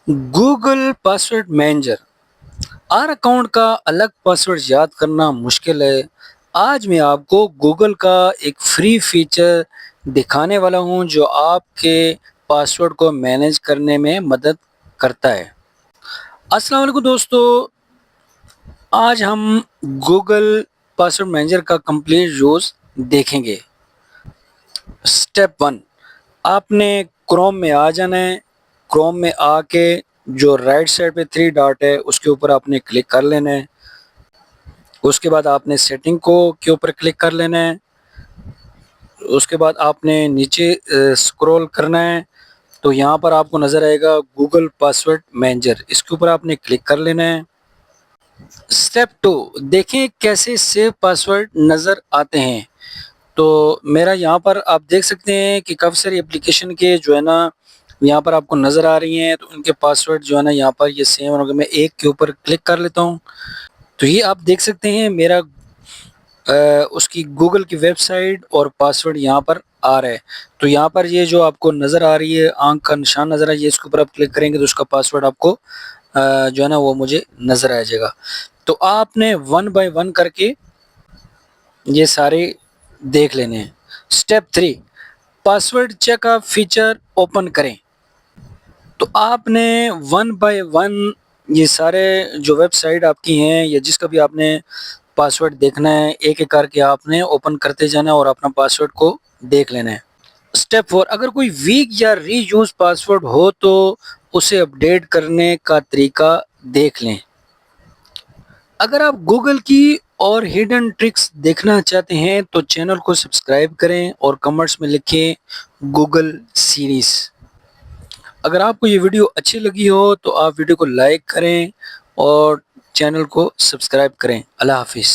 Google password manager. हर account का अलग पासवर्ड याद करना मुश्किल है। आज मैं आपको गूगल का एक फ्री फीचर दिखाने वाला हूं जो आपके पासवर्ड को मैनेज करने में मदद करता है। अस्सलाम वालेकुम दोस्तों, आज हम गूगल पासवर्ड मैनेजर का कंप्लीट यूज़ देखेंगे। स्टेप 1, आपने क्रोम में आ जाना है। क्रोम में आके जो राइट साइड पे 3 डॉट है उसके ऊपर आपने क्लिक कर लेना है। उसके बाद आपने सेटिंग को के ऊपर क्लिक कर लेना है। उसके बाद आपने नीचे स्क्रॉल करना है तो यहाँ पर आपको नज़र आएगा गूगल पासवर्ड मैनेजर, इसके ऊपर आपने क्लिक कर लेना है। स्टेप 2, देखें कैसे सेव पासवर्ड नज़र आते हैं। तो मेरा यहाँ पर आप देख सकते हैं कि काफ़ी सारी एप्लीकेशन के जो है ना यहाँ पर आपको नज़र आ रही हैं, तो उनके पासवर्ड जो है ना यहाँ पर ये सेम होंगे। मैं एक के ऊपर क्लिक कर लेता हूँ तो ये आप देख सकते हैं मेरा उसकी गूगल की वेबसाइट और पासवर्ड यहाँ पर आ रहा है। तो यहाँ पर ये जो आपको नज़र आ रही है आंख का निशान नज़र आ रही है, इसके ऊपर आप क्लिक करेंगे तो उसका पासवर्ड आपको जो है ना वो मुझे नज़र आ जाएगा। तो आपने 1 बाय 1 करके ये सारे देख लेने हैं। Step 3, password checkup feature open करें। तो आपने 1 बाय 1 ये सारे जो वेबसाइट आपकी हैं या जिसका भी आपने पासवर्ड देखना है, एक एक करके आपने ओपन करते जाना है और अपना पासवर्ड को देख लेना है। स्टेप 4, अगर कोई वीक या रीयूज पासवर्ड हो तो उसे अपडेट करने का तरीका देख लें। अगर आप गूगल की और हिडन ट्रिक्स देखना चाहते हैं तो चैनल को सब्सक्राइब करें और कमेंट्स में लिखें गूगल सीरीज। अगर आपको ये वीडियो अच्छी लगी हो तो आप वीडियो को लाइक करें और चैनल को सब्सक्राइब करें। अल्लाह हाफिज़।